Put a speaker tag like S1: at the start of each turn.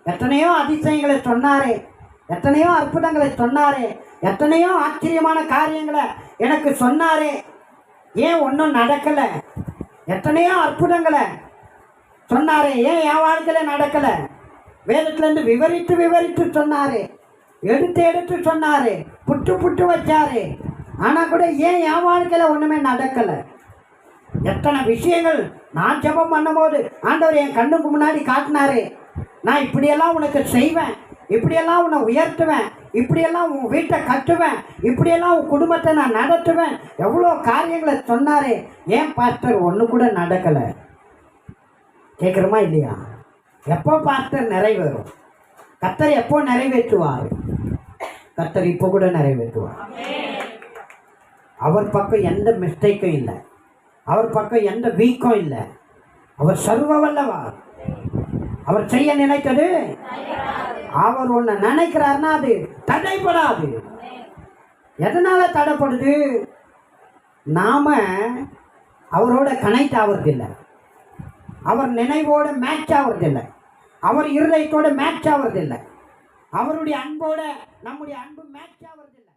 S1: எத்தனையோ அதிசயங்களை சொன்னாரே, எத்தனையோ அற்புதங்களை சொன்னாரே, எத்தனையோ ஆச்சரியமான காரியங்களை எனக்கு சொன்னாரே, ஏன் ஒன்றும் நடக்கலை? எத்தனையோ அற்புதங்களை சொன்னாரே, ஏன் என் வாழ்க்கையில் நடக்கலை? வேதத்துலேருந்து விவரித்து விவரித்து சொன்னாரே, எடுத்து எடுத்து சொன்னாரே, புட்டு புட்டு வச்சாரே, ஆனால் கூட ஏன் என் வாழ்க்கையில் ஒன்றுமே நடக்கலை? எத்தனை விஷயங்கள் நான் ஜெபம் பண்ணும்போது ஆண்டவர் என் கண்ணுக்கு முன்னாடி காட்டினாரே, நான் இப்படியெல்லாம் உனக்கு செய்வேன், இப்படியெல்லாம் உன்னை உயர்த்துவேன், இப்படியெல்லாம் உன் வீட்டை கட்டுவேன், இப்படியெல்லாம் உன் குடும்பத்தை நான் நடத்துவேன், எவ்வளோ காரியங்களை சொன்னாரே, ஏன் பாஸ்டர் ஒன்று கூட நடக்கலை? கேட்குறோமா இல்லையா? எப்போ பாஸ்டர் நிறைவேறும்? கர்த்தர் எப்போ நிறைவேற்றுவார்? கர்த்தர் இப்போ கூட நிறைவேற்றுவார். அவர் பக்கம் எந்த மிஸ்டேக்கும் இல்லை, அவர் பக்கம் எந்த வீக்கம் இல்லை. அவர் சர்வ வல்லவர். அவர் செய்ய நினைத்தது, அவர் ஒன்று நினைக்கிறார்னா அது தடைப்படாது. எதனால தடைப்படுது? நாம அவரோட கனெக்ட் ஆகுறதில்லை, அவர் நினைவோட மேட்ச் ஆகுறதில்லை, அவர் இருதயத்தோட மேட்ச் ஆகுறதில்லை, அவருடைய அன்போட நம்முடைய அன்பு மேட்ச் ஆகுறதில்லை.